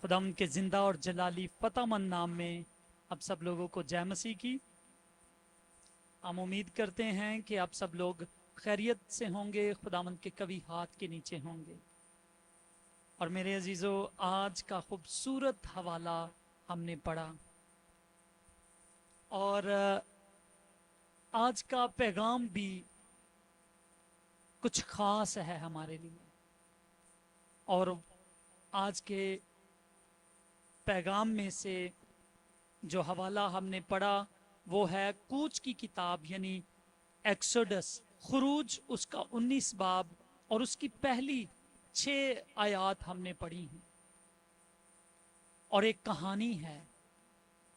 خداوند کے زندہ اور جلالی فتح مند نام میں اب سب لوگوں کو جے مسیح کی۔ ہم امید کرتے ہیں کہ آپ سب لوگ خیریت سے ہوں گے، خداوند کے قوی ہاتھ کے نیچے ہوں گے۔ اور میرے عزیزو، آج کا خوبصورت حوالہ ہم نے پڑھا، اور آج کا پیغام بھی کچھ خاص ہے ہمارے لیے۔ اور آج کے پیغام میں سے جو حوالہ ہم نے پڑھا وہ ہے کوچ کی کتاب، یعنی ایکسوڈس، خروج، اس کا 19 باب اور اس کی پہلی 6 آیات ہم نے پڑھی ہیں۔ اور ایک کہانی ہے،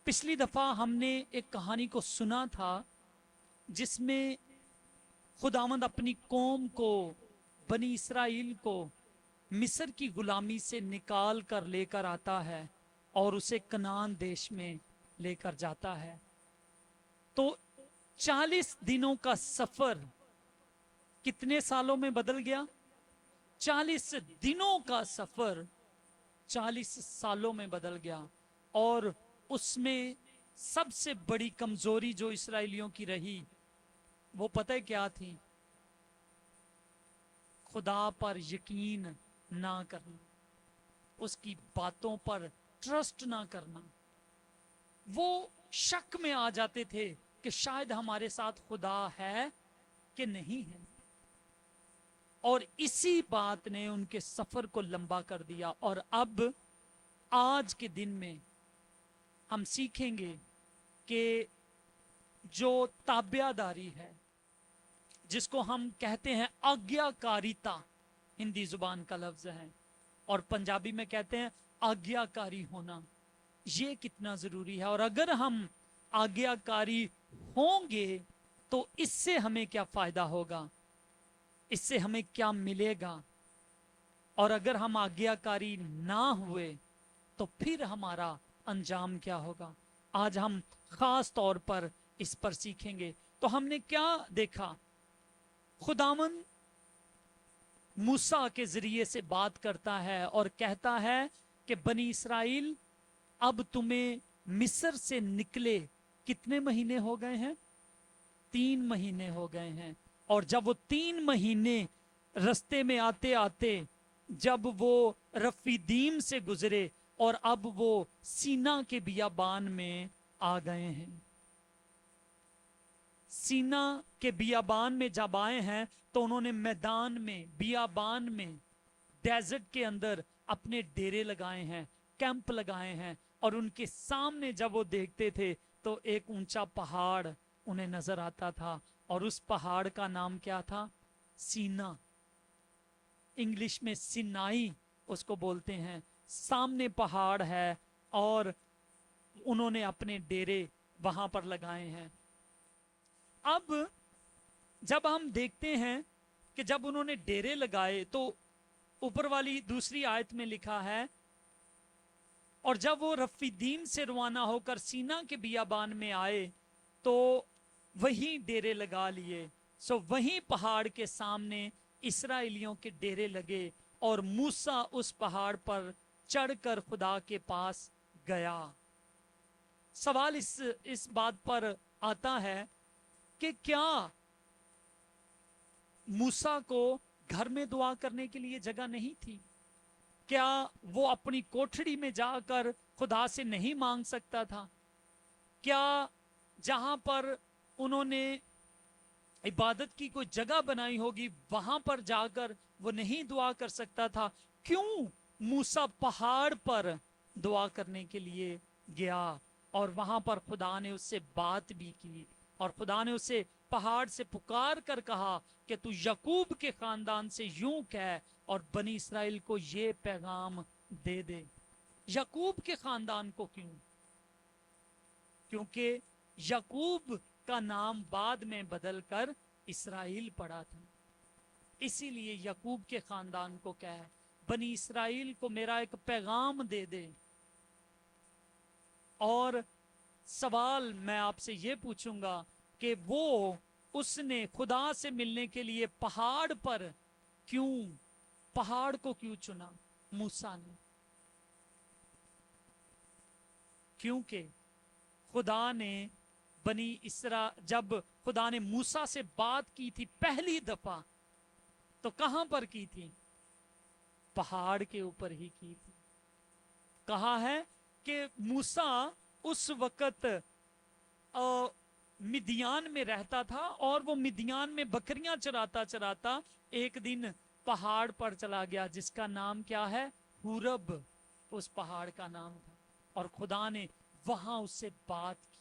پچھلی دفعہ ہم نے ایک کہانی کو سنا تھا جس میں خداوند اپنی قوم کو، بنی اسرائیل کو مصر کی غلامی سے نکال کر لے کر آتا ہے اور اسے کنعان دیش میں لے کر جاتا ہے۔ تو 40 دنوں کا سفر کتنے سالوں میں بدل گیا؟ 40 دنوں کا سفر 40 سالوں میں بدل گیا۔ اور اس میں سب سے بڑی کمزوری جو اسرائیلیوں کی رہی وہ پتہ ہے کیا تھی؟ خدا پر یقین نہ کرنا، اس کی باتوں پر ٹرسٹ نہ کرنا۔ وہ شک میں آ جاتے تھے کہ شاید ہمارے ساتھ خدا ہے کہ نہیں ہے، اور اسی بات نے ان کے سفر کو لمبا کر دیا۔ اور اب آج کے دن میں ہم سیکھیں گے کہ جو تابعہ داری ہے، جس کو ہم کہتے ہیں آگیا کاریتا، ہندی زبان کا لفظ ہے، اور پنجابی میں کہتے ہیں آگیا کاری ہونا، یہ کتنا ضروری ہے۔ اور اگر ہم آگیا کاری ہوں گے تو اس سے ہمیں کیا فائدہ ہوگا، اس سے ہمیں کیا ملے گا، اور اگر ہم آگیا کاری نہ ہوئے تو پھر ہمارا انجام کیا ہوگا۔ آج ہم خاص طور پر اس پر سیکھیں گے۔ تو ہم نے کیا دیکھا؟ خداوند موسیٰ کے ذریعے سے بات کرتا ہے اور کہتا ہے کہ بنی اسرائیل، اب تمہیں مصر سے نکلے کتنے مہینے ہو گئے ہیں؟ 3 مہینے ہو گئے ہیں۔ اور جب وہ 3 مہینے رستے میں آتے آتے جب وہ رفیدیم سے گزرے اور اب وہ سینا کے بیابان میں آ گئے ہیں۔ سینا کے بیابان میں جب آئے ہیں تو انہوں نے میدان میں، بیابان میں، ڈیزرٹ کے اندر اپنے ڈیرے لگائے ہیں، کیمپ لگائے ہیں۔ اور ان کے سامنے جب وہ دیکھتے تھے تو ایک اونچا پہاڑ انہیں نظر آتا تھا، اور اس پہاڑ کا نام کیا تھا؟ سینا۔ انگلش میں سینائی اس کو بولتے ہیں۔ سامنے پہاڑ ہے اور انہوں نے اپنے ڈیرے وہاں پر لگائے ہیں۔ اب جب ہم دیکھتے ہیں کہ جب انہوں نے ڈیرے لگائے تو اوپر والی دوسری آیت میں لکھا ہے، اور جب وہ رفیدیم سے روانہ ہو کر سینا کے بیابان میں آئے تو وہیں ڈیرے لگا لیے۔ سو وہیں پہاڑ کے سامنے اسرائیلیوں کے ڈیرے لگے، اور موسیٰ اس پہاڑ پر چڑھ کر خدا کے پاس گیا۔ سوال اس بات پر آتا ہے کہ کیا موسیٰ کو گھر میں دعا کرنے کے لیے جگہ نہیں تھی؟ کیا وہ اپنی کوٹھڑی میں جا کر خدا سے نہیں مانگ سکتا تھا؟ کیا جہاں پر انہوں نے عبادت کی کوئی جگہ بنائی ہوگی وہاں پر جا کر وہ نہیں دعا کر سکتا تھا؟ کیوں موسیٰ پہاڑ پر دعا کرنے کے لیے گیا، اور وہاں پر خدا نے اس سے بات بھی کی، اور خدا نے اسے پہاڑ سے پکار کر کہا کہ تو یعقوب کے خاندان سے یوں کہہ اور بنی اسرائیل کو یہ پیغام دے دے۔ یعقوب کے خاندان کو کیوں؟ کیونکہ یعقوب کا نام بعد میں بدل کر اسرائیل پڑا تھا، اسی لیے یعقوب کے خاندان کو کہے بنی اسرائیل کو میرا ایک پیغام دے دے۔ اور سوال میں آپ سے یہ پوچھوں گا کہ وہ اس نے خدا سے ملنے کے لیے پہاڑ پر کیوں، پہاڑ کو کیوں چنا موسیٰ نے؟ क्योंकि खुदा ने जब खुदा ने मूसा से बात की थी पहली दफा, तो कहां पर की थी? पहाड़ के ऊपर ही की थी। कहा है कि मूसा उस वक्त मिदियान में रहता था, और वो मिदियान में बकरियां चराता चराता एक दिन पहाड़ पर चला गया, जिसका नाम क्या है? हुरब, उस पहाड़ का नाम था। और खुदा ने वहां उससे बात की।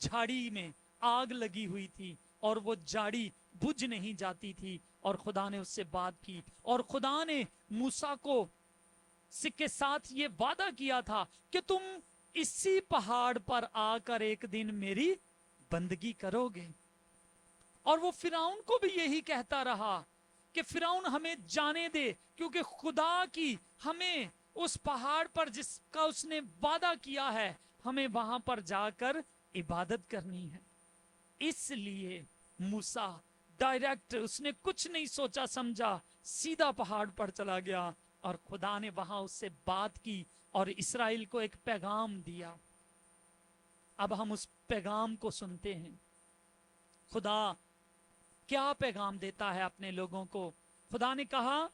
झाड़ी में आग लगी हुई थी और वो झाड़ी बुझ नहीं जाती थी, और खुदा ने उससे बात की। और खुदा ने मूसा को के साथ ये वादा किया था कि तुम इसी पहाड़ पर आकर एक दिन मेरी बंदगी करोगे। और वो फिरौन को भी यही कहता रहा कि फिरौन हमें जाने दे, क्योंकि खुदा की हमें उस पहाड़ पर जिसका उसने वादा किया है, हमें वहां पर जाकर इबादत करनी है। इसलिए मूसा डायरेक्ट, उसने कुछ नहीं सोचा समझा, सीधा पहाड़ पर चला गया, और खुदा ने वहां उससे बात की और इस्राएल को एक पैगाम दिया। अब हम उस पैगाम को सुनते हैं। खुदा क्या पैगाम देता है अपने लोगों को? खुदा ने कहा,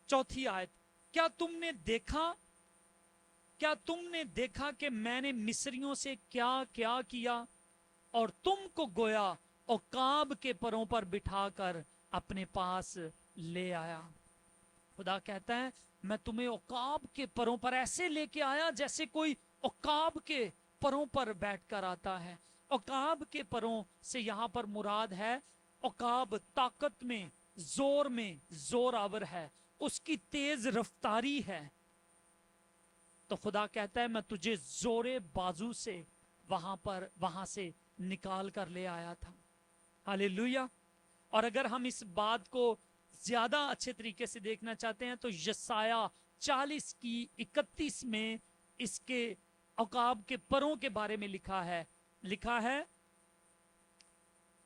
चौथी आयत, क्या तुमने देखा कि मैंने मिस्रियों से क्या क्या किया, और तुमको गोया औकाब के परों पर बिठाकर अपने पास ले आया। खुदा कहता है, मैं तुम्हें औकाब के परों पर ऐसे लेके आया जैसे कोई औकाब के परों पर बैठकर आता है। औकाब के परों से यहां पर मुराद है, औकाब ताकत में जोरावर है, उसकी तेज रफ्तारी है। तो खुदा कहता है, मैं तुझे जोरे बाजू से वहां से निकाल कर ले आया था। हालेलुया। और अगर हम इस बात को ज्यादा अच्छे तरीके से देखना चाहते हैं, तो यशाया 40 की 31 में इसके औकाब के परों के बारे में लिखा है,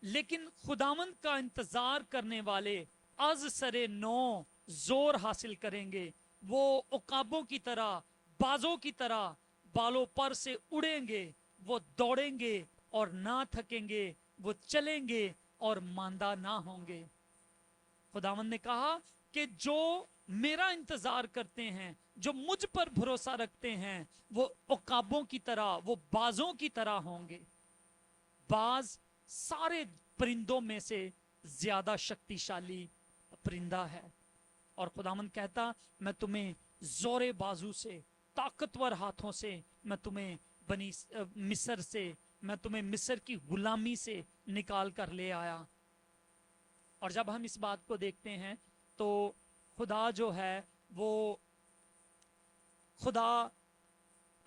लेकिन खुदावंद का इंतजार करने वाले अज सरे नो जोर हासिल करेंगे। वो औकाबों की तरह, बाजों की तरह बालों पर से उड़ेंगे। वो दौड़ेंगे और ना थकेंगे, वो चलेंगे और मांदा ना होंगे। खुदावंद ने कहा कि जो मेरा इंतजार करते हैं, जो मुझ पर भरोसा रखते हैं, वो औकाबों की तरह, वो बाजों की तरह होंगे। बाज सारे परिंदों में से ज्यादा शक्तिशाली परिंदा है। और खुदावंद कहता, मैं तुम्हें जोरे बाजू से, ताकतवर हाथों से, मैं तुम्हें मैं तुम्हें मिस्र की गुलामी से निकाल कर ले आया। और जब हम इस बात को देखते हैं, तो खुदा जो है, वो खुदा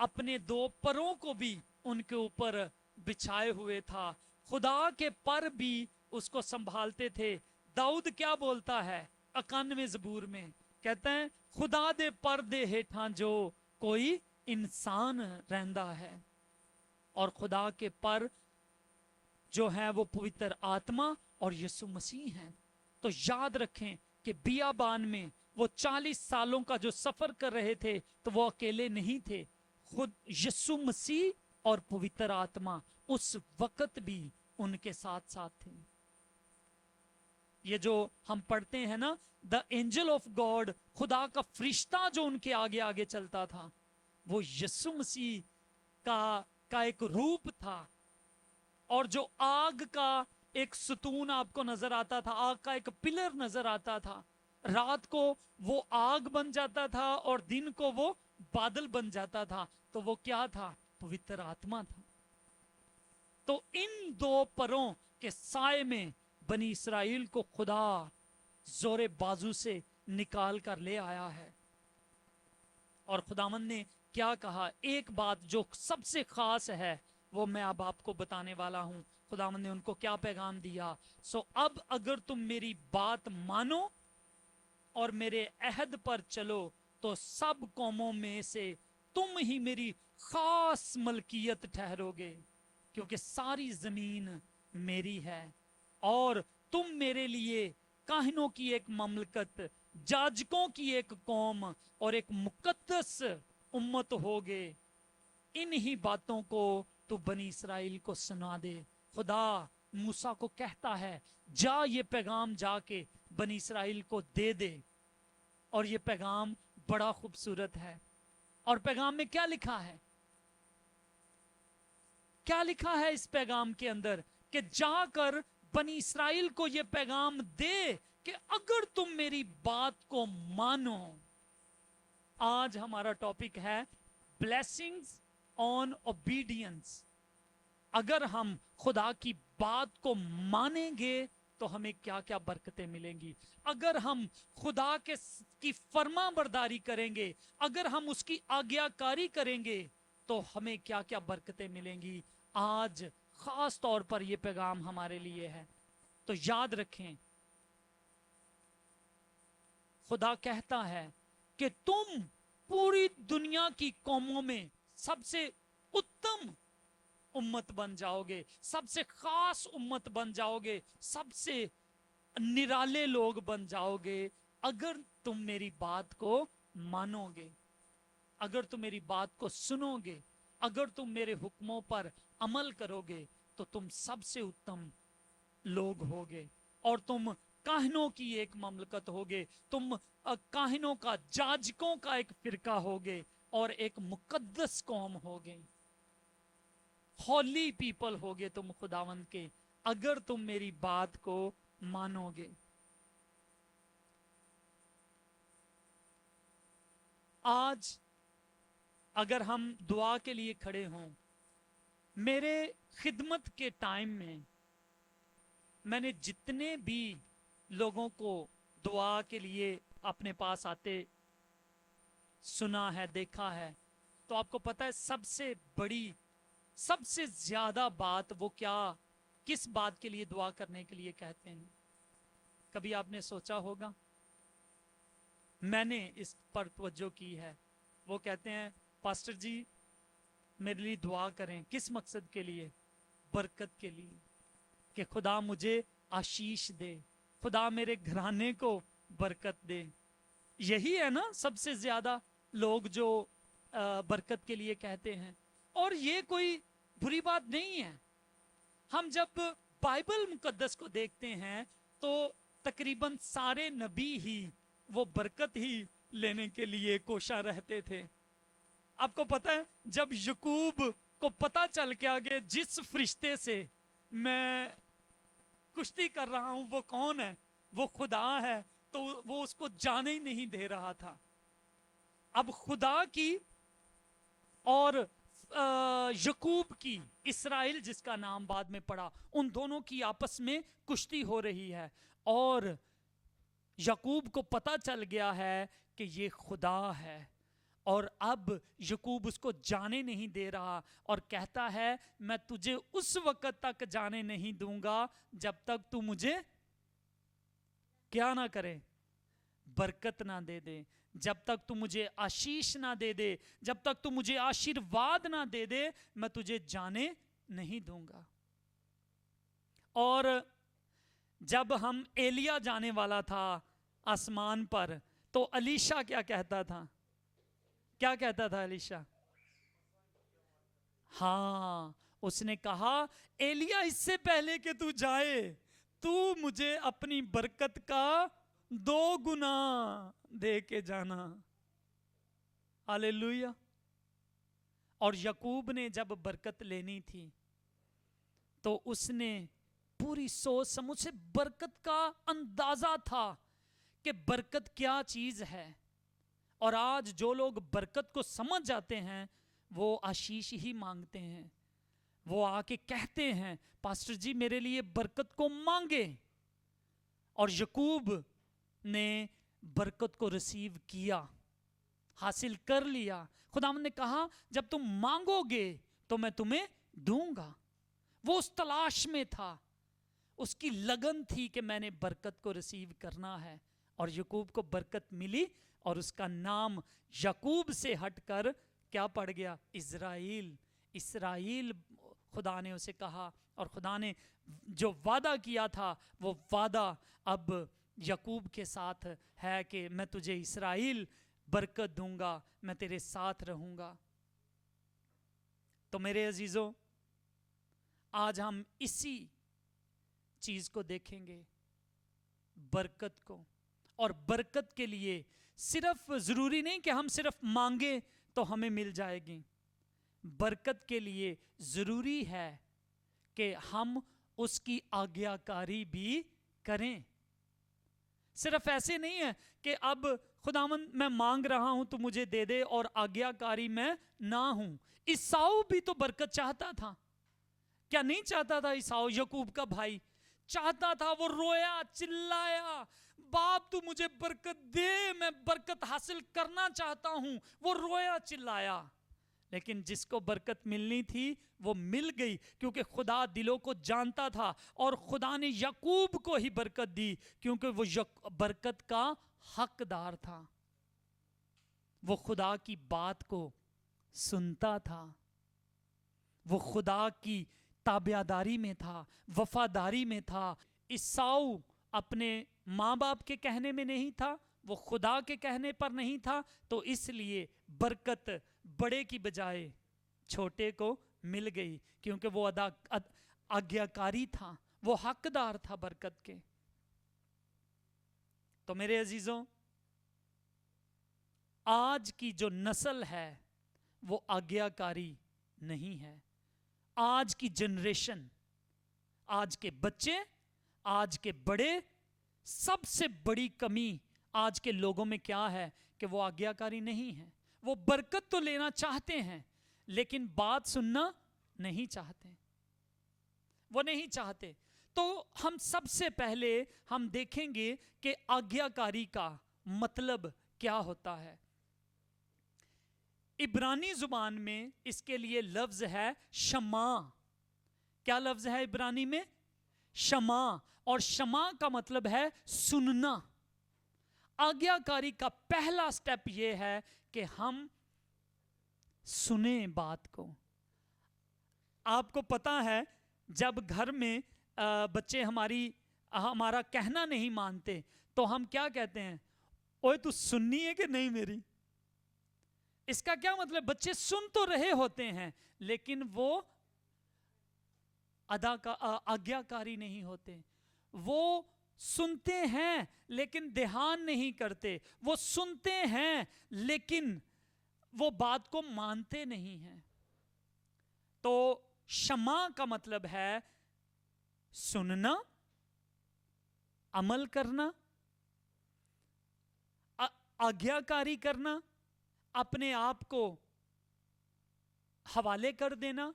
अपने दो परों को भी उनके ऊपर बिछाए हुए था। खुदा के पर भी उसको संभालते थे। दाऊद क्या बोलता है 91वें ज़बूर में? कहते हैं, खुदा दे पर दे हेठा जो कोई इंसान रहंदा है। और खुदा के पर जो है वो पवित्र आत्मा और यीशु मसीह हैं। तो याद रखें कि बियाबान में वो 40 सालों का जो सफर कर रहे थे, तो वो अकेले नहीं थे। खुद यीशु मसीह और पवित्र आत्मा उस वक्त भी उनके साथ साथ थे। ये जो हम पढ़ते हैं ना, द एंजल ऑफ गॉड, खुदा का फरिश्ता जो उनके आगे आगे चलता था, वो यीशु मसीह का एक रूप था। और जो आग का एक सतून आपको नजर आता था, आग का एक पिलर नजर आता था, रात को वो आग बन जाता था और दिन को वो बादल बन जाता था। तो वो क्या था? पवित्र आत्मा था। तो इन दो परों के साए में बनी इस्राएल को खुदा जोरे बाजू से निकाल कर ले आया है। और खुदावंद ने क्या कहा? एक बात जो सबसे खास है, वो मैं अब आपको बताने वाला हूं। खुदावंद ने उनको क्या पैगाम दिया? अब अगर तुम मेरी बात मानो और मेरे अहद पर चलो, तो सब कौमों में से तुम ही मेरी खास मलकियत ठहरोगे, क्योंकि सारी जमीन मेरी है। और तुम मेरे लिए काहिनों की एक ममलकत, जाजकों की एक कौम और एक मुकद्दस उम्मत होगे, इन्हीं बातों को तू बनी इसराइल को सुना दे। खुदा मूसा को कहता है जा ये पैगाम जाके बनी इसराइल को दे दे। और ये पैगाम बड़ा खूबसूरत है। और पैगाम में क्या लिखा है? क्या लिखा है इस पैगाम के अंदर? कि जाकर बनी इसराइल को ये पैगाम दे कि अगर तुम मेरी बात को मानो। आज हमारा टॉपिक है ब्लेसिंग्स ऑन ओबीडियंस। अगर हम खुदा की बात को मानेंगे तो हमें क्या क्या बरकतें मिलेंगी। अगर हम खुदा की फर्मा बरदारी करेंगे, अगर हम उसकी आज्ञाकारी करेंगे तो हमें क्या क्या बरकतें मिलेंगी। आज खास तौर पर यह पैगाम हमारे लिए है। तो याद रखें, खुदा कहता है कि तुम पूरी दुनिया की कौमों में सबसे उत्तम उम्मत बन जाओगे, सबसे खास उम्मत बन जाओगे, सबसे निराले लोग बन जाओगे अगर तुम मेरी बात को मानोगे, अगर तुम मेरी बात को सुनोगे, अगर तुम मेरे हुक्मों पर अमल करोगे तो तुम सबसे उत्तम लोग होगे। और तुम काहिनों की एक ममलकत होगे, तुम काहिनों का, जाजकों का एक फिरका होगे और एक मुकद्दस कौम होगे, हॉली पीपल होगे तुम खुदावंद के, अगर तुम मेरी बात को मानोगे। आज अगर हम दुआ के लिए खड़े हों, मेरे खिदमत के टाइम में मैंने जितने भी लोगों को दुआ के लिए अपने पास आते सुना है, देखा है, तो आपको पता है सबसे बड़ी, सबसे ज्यादा बात वो क्या, किस बात के लिए दुआ करने के लिए कहते हैं? कभी आपने सोचा होगा? मैंने इस पर तवज्जो की है। वो कहते हैं पास्टर जी मेरे लिए दुआ करें। किस मकसद के लिए? बरकत के लिए, कि खुदा मुझे आशीष दे, खुदा मेरे घराने को बरकत दे। यही है ना सबसे ज्यादा लोग जो बरकत के लिए कहते हैं। और ये कोई बुरी बात नहीं है। हम जब बाइबल मुकद्दस को देखते हैं तो तकरीबन सारे नबी ही वो बरकत ही लेने के लिए कोशा रहते थे। आपको पता है जब यकूब को पता चल गया कि जिस फरिश्ते से मैं कुश्ती कर रहा हूं वो कौन है, वो खुदा है, तो वो उसको जाने ही नहीं दे रहा था। अब खुदा की और यकूब की, इसराइल जिसका नाम बाद में पड़ा, उन दोनों की आपस में कुश्ती हो रही है और यकूब को पता चल गया है कि ये खुदा है। और अब यकूब उसको जाने नहीं दे रहा और कहता है मैं तुझे उस वक्त तक जाने नहीं दूंगा जब तक तू मुझे क्या ना करे, बरकत ना दे दे, जब तक तू मुझे आशीष ना दे दे, जब तक तू मुझे आशीर्वाद ना दे दे, मैं तुझे जाने नहीं दूंगा। और जब हम एलिया जाने वाला था आसमान पर तो अलीशा क्या कहता था? क्या कहता था अलीशा? हाँ, उसने कहा एलिया इससे पहले कि तू जाए तू मुझे अपनी बरकत का 2 गुना दे के जाना। हालेलुया। और यकूब ने जब बरकत लेनी थी तो उसने पूरी सोच समझ से, बरकत का अंदाजा था कि बरकत क्या चीज है। और आज जो लोग बरकत को समझ जाते हैं वो आशीष ही मांगते हैं। वो आके कहते हैं पास्टर जी मेरे लिए बरकत को मांगे। और यकूब ने बरकत को रिसीव किया, हासिल कर लिया। खुदावंद ने कहा जब तुम मांगोगे तो मैं तुम्हें दूंगा। वो उस तलाश में था, उसकी लगन थी कि मैंने बरकत को रिसीव करना है। और यकूब को बरकत मिली और उसका नाम यकूब से हटकर क्या पड़ गया? इज़राइल। इस्राएल खुदा ने उसे कहा। और खुदा ने जो वादा किया था वो वादा अब यकूब के साथ है कि मैं तुझे इस्राएल बरकत दूंगा, मैं तेरे साथ रहूंगा। तो मेरे अजीजों, आज हम इसी चीज को देखेंगे, बरकत को। और बरकत के लिए सिर्फ जरूरी नहीं कि हम सिर्फ मांगे तो हमें मिल जाएगी। बरकत के लिए जरूरी है कि हम उसकी आज्ञाकारी भी करें। सिर्फ ऐसे नहीं है कि अब खुदावंद मैं मांग रहा हूं तो मुझे दे दे और आज्ञाकारी मैं ना हूं। ईसाऊ भी तो बरकत चाहता था, क्या नहीं चाहता था? ईसाऊ, याकूब का भाई, चाहता था। वो रोया, चिल्लाया, बाप तू मुझे बरकत दे, मैं बरकत हासिल करना चाहता हूं। वो रोया चिल्लाया, लेकिन जिसको बरकत मिलनी थी वो मिल गई, क्योंकि खुदा दिलों को जानता था। और खुदा ने याकूब को ही बरकत दी, क्योंकि वो बरकत का हकदार था। वो खुदा की बात को सुनता था, वो खुदा की ताबियादारी में था, वफादारी में था। ईसाऊ अपने माँ बाप के कहने में नहीं था, वो खुदा के कहने पर नहीं था, तो इसलिए बरकत बड़े की बजाय छोटे को मिल गई, क्योंकि वो आज्ञाकारी था, वो हकदार था बरकत के। तो मेरे अजीजों, आज की जो नस्ल है वो आज्ञाकारी नहीं है। आज की जनरेशन, आज के बच्चे, आज के बड़े, सबसे बड़ी कमी आज के लोगों में क्या है कि वो आज्ञाकारी नहीं है। वो बरकत तो लेना चाहते हैं, लेकिन बात सुनना नहीं चाहते, वो नहीं चाहते। तो हम सबसे पहले हम देखेंगे कि आज्ञाकारी का मतलब क्या होता है। इब्रानी जुबान में इसके लिए लफ्ज है शमा। क्या लफ्ज है इब्रानी में? शमा। और शमा का मतलब है सुनना। आज्ञाकारी का पहला स्टेप यह है कि हम सुने बात को। आपको पता है, जब घर में बच्चे हमारा कहना नहीं मानते तो हम क्या कहते हैं? ओए तू सुननी है कि नहीं मेरी? इसका क्या मतलब? बच्चे सुन तो रहे होते हैं, लेकिन वो आज्ञाकारी नहीं होते। वो सुनते हैं लेकिन ध्यान नहीं करते। वो सुनते हैं लेकिन वो बात को मानते नहीं हैं। तो क्षमा का मतलब है सुनना, अमल करना, आज्ञाकारी करना, अपने आप को हवाले कर देना।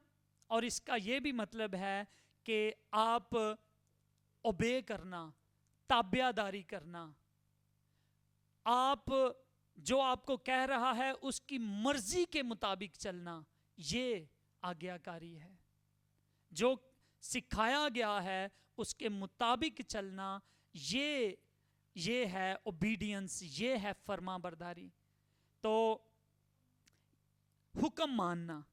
और इसका यह भी मतलब है कि आप ओबे करना, ताबियादारी करना। आप जो आपको कह रहा है उसकी मर्जी के मुताबिक चलना, ये आज्ञाकारी है। जो सिखाया गया है उसके मुताबिक चलना, ये है ओबीडियंस, ये है फरमाबरदारी। तो हुक्म मानना,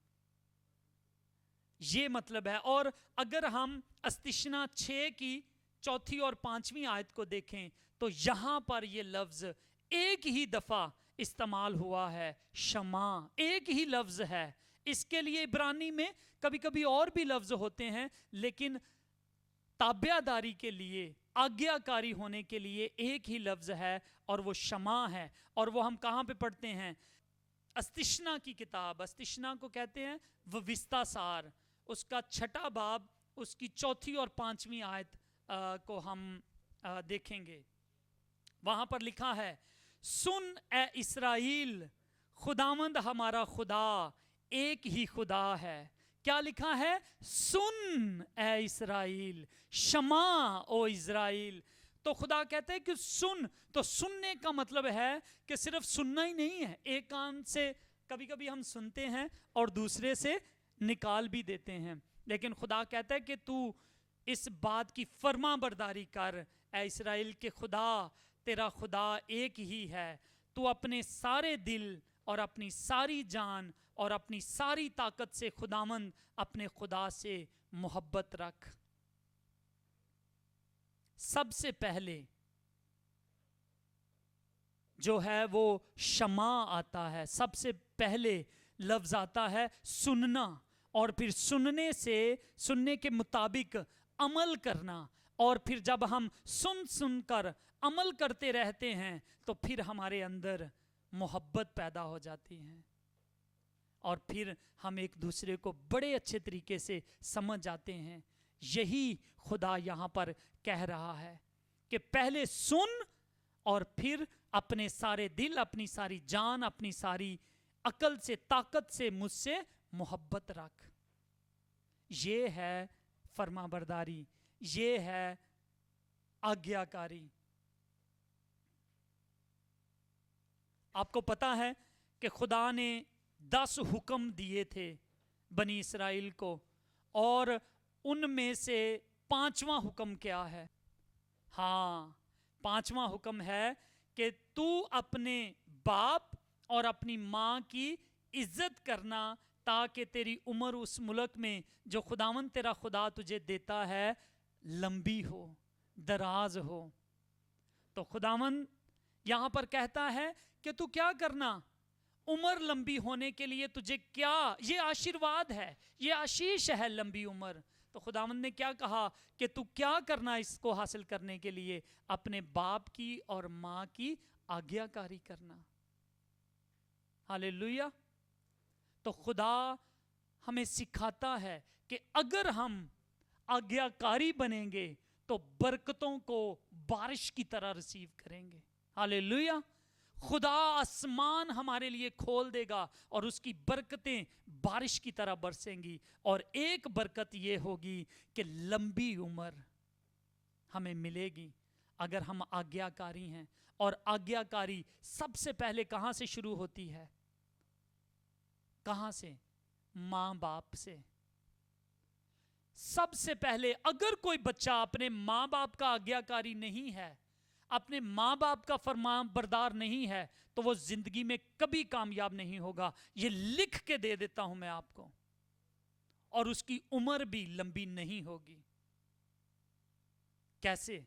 ये मतलब है। और अगर हम अस्तिशना 6 की 4 और 5वीं आयत को देखें तो यहां पर यह लफ्ज एक ही दफा इस्तेमाल हुआ है, शमा, एक ही लफ्ज है। इसके लिए इब्रानी में कभी कभी और भी लफ्ज होते हैं, लेकिन ताबियादारी के लिए, आज्ञाकारी होने के लिए एक ही लफ्ज है और वो शमा है। और वो हम कहां पे पढ़ते हैं? अस्तिशना की किताब, अस्तिशना को कहते हैं विस्तासार, उसका 6 बाब, उसकी 4 और 5वीं आयत को हम देखेंगे। वहां पर लिखा है, सुन ए इस्राएल, खुदावंद हमारा खुदा एक ही खुदा है। क्या लिखा है? सुन ए इस्राएल, शमा ओ इस्राएल। तो खुदा कहते हैं कि सुन। तो सुनने का मतलब है कि सिर्फ सुनना ही नहीं है, एक कान से कभी कभी हम सुनते हैं और दूसरे से निकाल भी देते हैं, लेकिन खुदा कहता है कि तू इस बात की फरमाबरदारी कर, ए इस्राएल के खुदा, तेरा खुदा एक ही है। तू अपने सारे दिल और अपनी सारी जान और अपनी सारी ताकत से खुदावंद अपने खुदा से मोहब्बत रख। सबसे पहले जो है वो क्षमा आता है। सबसे पहले लफ्ज आता है सुनना, और फिर सुनने के मुताबिक अमल करना, और फिर जब हम सुनकर अमल करते रहते हैं तो फिर हमारे अंदर मोहब्बत पैदा हो जाती है, और फिर हम एक दूसरे को बड़े अच्छे तरीके से समझ जाते हैं। यही खुदा यहाँ पर कह रहा है कि पहले सुन और फिर अपने सारे दिल, अपनी सारी जान, अपनी सारी अकल से, ताकत से मुझसे मोहब्बत रख। ये है फरमाबरदारी, ये है आज्ञाकारी। आपको पता है कि खुदा ने 10 हुक्म दिए थे बनी इसराइल को, और उनमें से 5वां हुक्म क्या है? हाँ, 5वां हुक्म है कि तू अपने बाप और अपनी माँ की इज्जत करना, ताकि तेरी उम्र उस मुल्क में जो खुदावंद तेरा खुदा तुझे देता है लंबी हो, दराज हो। तो खुदावंद यहां पर कहता है कि तू क्या करना, उम्र लंबी होने के लिए तुझे क्या, ये आशीर्वाद है, ये आशीष है लंबी उम्र। तो खुदावंद ने क्या कहा कि तू क्या करना इसको हासिल करने के लिए? अपने बाप की और माँ की आज्ञाकारी करना। हालेलुया। तो खुदा हमें सिखाता है कि अगर हम आज्ञाकारी बनेंगे तो बरकतों को बारिश की तरह रिसीव करेंगे। हालेलुया। खुदा आसमान हमारे लिए खोल देगा और उसकी बरकतें बारिश की तरह बरसेंगी, और एक बरकत ये होगी कि लंबी उम्र हमें मिलेगी अगर हम आज्ञाकारी हैं। और आज्ञाकारी सबसे पहले कहां से शुरू होती है? कहां से? मां बाप से। सबसे पहले अगर कोई बच्चा अपने मां बाप का आज्ञाकारी नहीं है, अपने मां बाप का फरमान बरदार नहीं है, तो वो जिंदगी में कभी कामयाब नहीं होगा। ये लिख के दे देता हूं मैं आपको। और उसकी उम्र भी लंबी नहीं होगी। कैसे?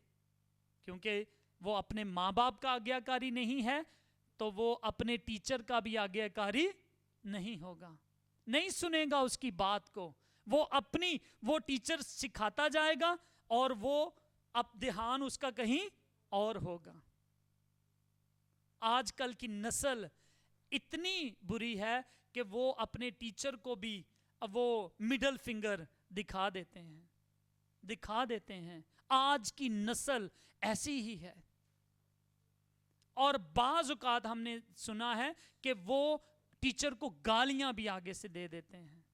क्योंकि वो अपने मां बाप का आज्ञाकारी नहीं है, तो वो अपने टीचर का भी आज्ञाकारी नहीं होगा, नहीं सुनेगा उसकी बात को। वो टीचर सिखाता जाएगा और वो अब ध्यान उसका कहीं और होगा। आजकल की नस्ल इतनी बुरी है कि वो अपने टीचर को भी वो मिडल फिंगर दिखा देते हैं। आज की नस्ल ऐसी ही है। और बाज़ औक़ात हमने सुना है कि वो टीचर को गालियां भी आगे से दे देते हैं।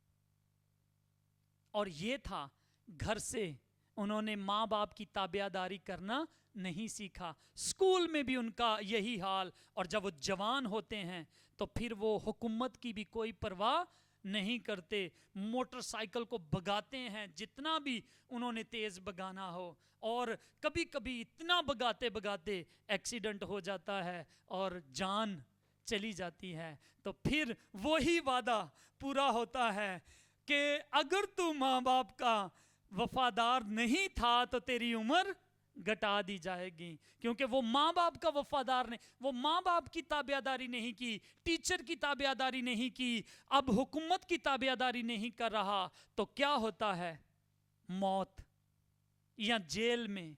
और ये था घर से उन्होंने माँ बाप की ताबियादारी करना नहीं सीखा। स्कूल में भी उनका यही हाल। और जब वो जवान होते हैं तो फिर वो हुकूमत की भी कोई परवाह नहीं करते, मोटरसाइकिल को भगाते हैं जितना भी उन्होंने तेज भगाना हो, और कभी कभी इतना भगाते भगाते एक्सीडेंट हो जाता है और जान चली जाती है। तो फिर वही वादा पूरा होता है कि अगर तू माँ बाप का वफादार नहीं था तो तेरी उम्र घटा दी जाएगी। क्योंकि वो माँ बाप का वफादार नहीं, वो माँ बाप की ताबियादारी नहीं की, टीचर की ताबियादारी नहीं की, अब हुकूमत की ताबियादारी नहीं कर रहा, तो क्या होता है? मौत, या जेल में,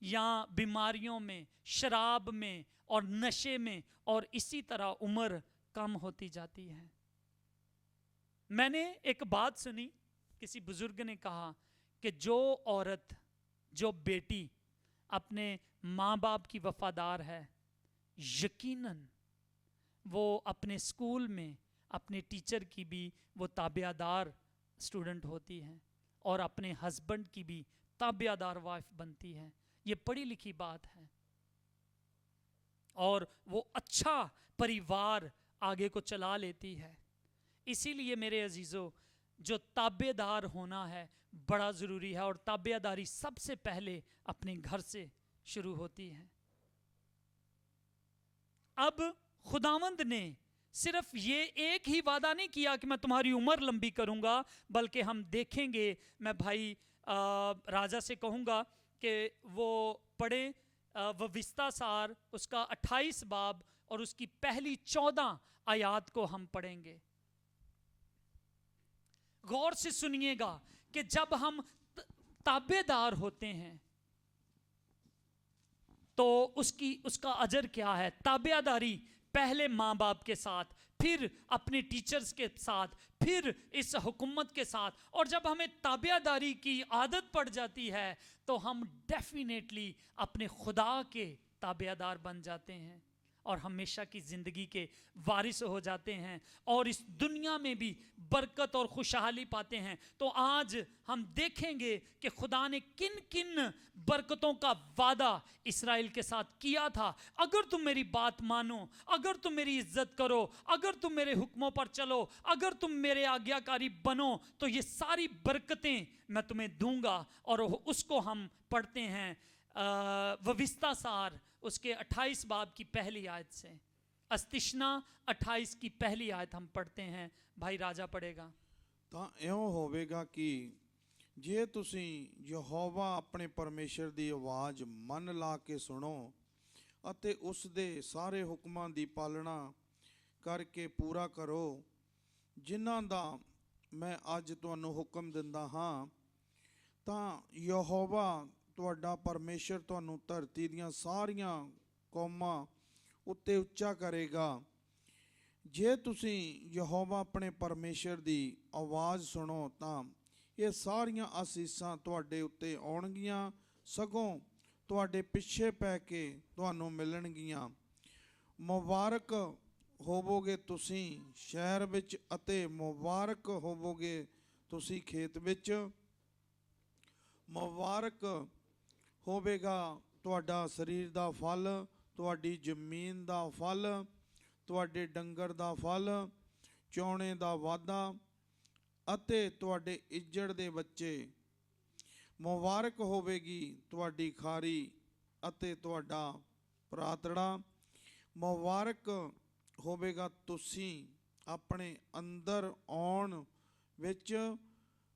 या बीमारियों में, शराब में और नशे में, और इसी तरह उम्र कम होती जाती है। मैंने एक बात सुनी, किसी बुजुर्ग ने कहा कि जो औरत, जो बेटी अपने माँ बाप की वफादार है, यकीनन वो अपने स्कूल में अपने टीचर की भी वो ताबियादार स्टूडेंट होती है, और अपने हस्बैंड की भी ताबियादार वाइफ बनती है। ये पढ़ी लिखी बात है। और वो अच्छा परिवार आगे को चला लेती है। इसीलिए मेरे अजीजों, जो ताबेदार होना है बड़ा ज़रूरी है, और ताबेदारी सबसे पहले अपने घर से शुरू होती है। अब खुदावंद ने सिर्फ ये एक ही वादा नहीं किया कि मैं तुम्हारी उम्र लंबी करूंगा, बल्कि हम देखेंगे, मैं भाई राजा से कहूँगा कि वो पढ़ें वविस्ता सार उसका 28 बाब और उसकी पहली 14 आयात को हम पढ़ेंगे। गौर से सुनिएगा कि जब हम ताबेदार होते हैं तो उसका अजर क्या है। ताबेदारी पहले माँ बाप के साथ, फिर अपने टीचर्स के साथ, फिर इस हुकूमत के साथ, और जब हमें ताबेदारी की आदत पड़ जाती है तो हम डेफिनेटली अपने खुदा के ताबेदार बन जाते हैं और हमेशा की ज़िंदगी के वारिस हो जाते हैं और इस दुनिया में भी बरकत और खुशहाली पाते हैं। तो आज हम देखेंगे कि खुदा ने किन किन बरकतों का वादा इस्राएल के साथ किया था। अगर तुम मेरी बात मानो, अगर तुम मेरी इज्जत करो, अगर तुम मेरे हुक्मों पर चलो, अगर तुम मेरे आज्ञाकारी बनो, तो ये सारी बरकतें मैं तुम्हें दूंगा। और उसको हम पढ़ते हैं वविस्ता सार उसके 28 बाब की पहली आयत से। अस्तिशना 28 की पहली आयत हम पढ़ते हैं। भाई राजा पढ़ेगा। ਤਾਂ ਇਉਂ ਹੋਵੇਗਾ ਕਿ ਜੇ ਤੁਸੀਂ ਯਹੋਵਾ ਆਪਣੇ ਪਰਮੇਸ਼ਰ ਦੀ ਆਵਾਜ਼ ਮਨ ਲਾ ਕੇ ਸੁਣੋ ਅਤੇ ਉਸ ਦੇ ਸਾਰੇ ਹੁਕਮਾਂ ਦੀ ਪਾਲਣਾ ਕਰਕੇ ਪੂਰਾ ਕਰੋ ਜਿਨ੍ਹਾਂ ਦਾ ਮੈਂ ਅੱਜ ਤੁਹਾਨੂੰ ਹੁਕਮ ਦਿੰਦਾ ਹਾਂ, ਤਾਂ ਯਹੋਵਾ ਤੁਹਾਡਾ ਪਰਮੇਸ਼ਰ ਤੁਹਾਨੂੰ ਧਰਤੀ ਦੀਆਂ ਸਾਰੀਆਂ ਕੌਮਾਂ ਉੱਤੇ ਉੱਚਾ ਕਰੇਗਾ। ਜੇ ਤੁਸੀਂ ਯਹੋਵਾ ਆਪਣੇ ਪਰਮੇਸ਼ਰ ਦੀ ਆਵਾਜ਼ ਸੁਣੋ ਤਾਂ ਇਹ ਸਾਰੀਆਂ ਅਸੀਸਾਂ ਤੁਹਾਡੇ ਉੱਤੇ ਆਉਣਗੀਆਂ, ਸਗੋਂ ਤੁਹਾਡੇ ਪਿੱਛੇ ਪੈ ਕੇ ਤੁਹਾਨੂੰ ਮਿਲਣਗੀਆਂ। ਮੁਬਾਰਕ ਹੋਵੋਗੇ ਤੁਸੀਂ ਸ਼ਹਿਰ ਵਿੱਚ ਅਤੇ ਮੁਬਾਰਕ ਹੋਵੋਗੇ ਤੁਸੀਂ ਖੇਤ ਵਿੱਚ। ਮੁਬਾਰਕ ਹੋਵੇਗਾ ਤੁਹਾਡਾ ਸਰੀਰ ਦਾ ਫਲ, ਤੁਹਾਡੀ ਜ਼ਮੀਨ ਦਾ ਫਲ, ਤੁਹਾਡੇ ਡੰਗਰ ਦਾ ਫਲ, ਚੌਣੇ ਦਾ ਵਾਧਾ ਅਤੇ ਤੁਹਾਡੇ ਇੱਜੜ ਦੇ ਬੱਚੇ। ਮੁਬਾਰਕ ਹੋਵੇਗੀ ਤੁਹਾਡੀ ਖਾਰੀ ਅਤੇ ਤੁਹਾਡਾ ਪਰਾਤੜਾ। ਮੁਬਾਰਕ ਹੋਵੇਗਾ ਤੁਸੀਂ ਆਪਣੇ ਅੰਦਰ ਆਉਣ ਵਿੱਚ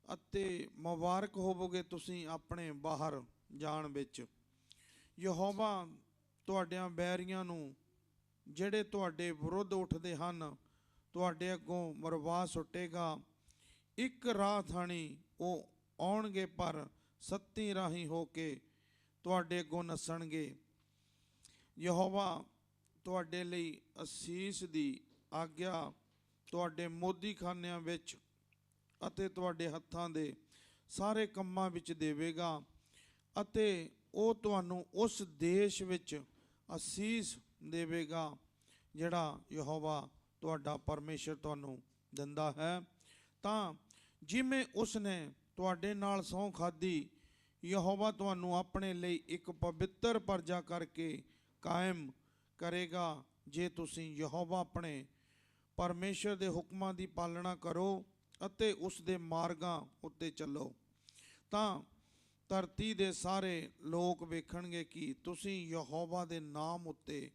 ਅਤੇ ਮੁਬਾਰਕ ਹੋਵੋਗੇ ਤੁਸੀਂ ਆਪਣੇ ਬਾਹਰ ਜਾਣ ਵਿੱਚ। ਯਹੋਵਾ ਤੁਹਾਡਿਆਂ ਬੈਰੀਆਂ ਨੂੰ ਜਿਹੜੇ ਤੁਹਾਡੇ ਵਿਰੁੱਧ ਉੱਠਦੇ ਹਨ ਤੁਹਾਡੇ ਅੱਗੋਂ ਮਰਵਾ ਸੁੱਟੇਗਾ। ਇੱਕ ਰਾਹ ਥਾਣੀ ਉਹ ਆਉਣਗੇ ਪਰ ਸੱਤੀ ਰਾਹੀਂ ਹੋ ਕੇ ਤੁਹਾਡੇ ਅੱਗੋਂ ਨੱਸਣਗੇ। ਯਹੋਵਾ ਤੁਹਾਡੇ ਲਈ ਅਸੀਸ ਦੀ ਆਗਿਆ ਤੁਹਾਡੇ ਮੋਦੀਖਾਨਿਆਂ ਵਿੱਚ ਅਤੇ ਤੁਹਾਡੇ ਹੱਥਾਂ ਦੇ ਸਾਰੇ ਕੰਮਾਂ ਵਿੱਚ ਦੇਵੇਗਾ ਅਤੇ ਉਹ ਤੁਹਾਨੂੰ ਉਸ ਦੇਸ਼ ਵਿੱਚ ਅਸੀਸ ਦੇਵੇਗਾ ਜਿਹੜਾ ਯਹੋਵਾ ਤੁਹਾਡਾ ਪਰਮੇਸ਼ਰ ਤੁਹਾਨੂੰ ਦਿੰਦਾ ਹੈ। ਤਾਂ ਜਿਵੇਂ ਉਸ ਨੇ ਤੁਹਾਡੇ ਨਾਲ ਸਹੁੰ ਖਾਧੀ, ਯਹੋਵਾ ਤੁਹਾਨੂੰ ਆਪਣੇ ਲਈ ਇੱਕ ਪਵਿੱਤਰ ਪਰਜਾ ਕਰਕੇ ਕਾਇਮ ਕਰੇਗਾ ਜੇ ਤੁਸੀਂ ਯਹੋਵਾ ਆਪਣੇ ਪਰਮੇਸ਼ਰ ਦੇ ਹੁਕਮਾਂ ਦੀ ਪਾਲਣਾ ਕਰੋ ਅਤੇ ਉਸ ਦੇ ਮਾਰਗਾਂ ਉੱਤੇ ਚੱਲੋ। ਤਾਂ ਧਰਤੀ ਦੇ ਸਾਰੇ ਲੋਕ ਵੇਖਣਗੇ ਕਿ ਤੁਸੀਂ ਯਹੋਵਾ ਦੇ ਨਾਮ ਉੱਤੇ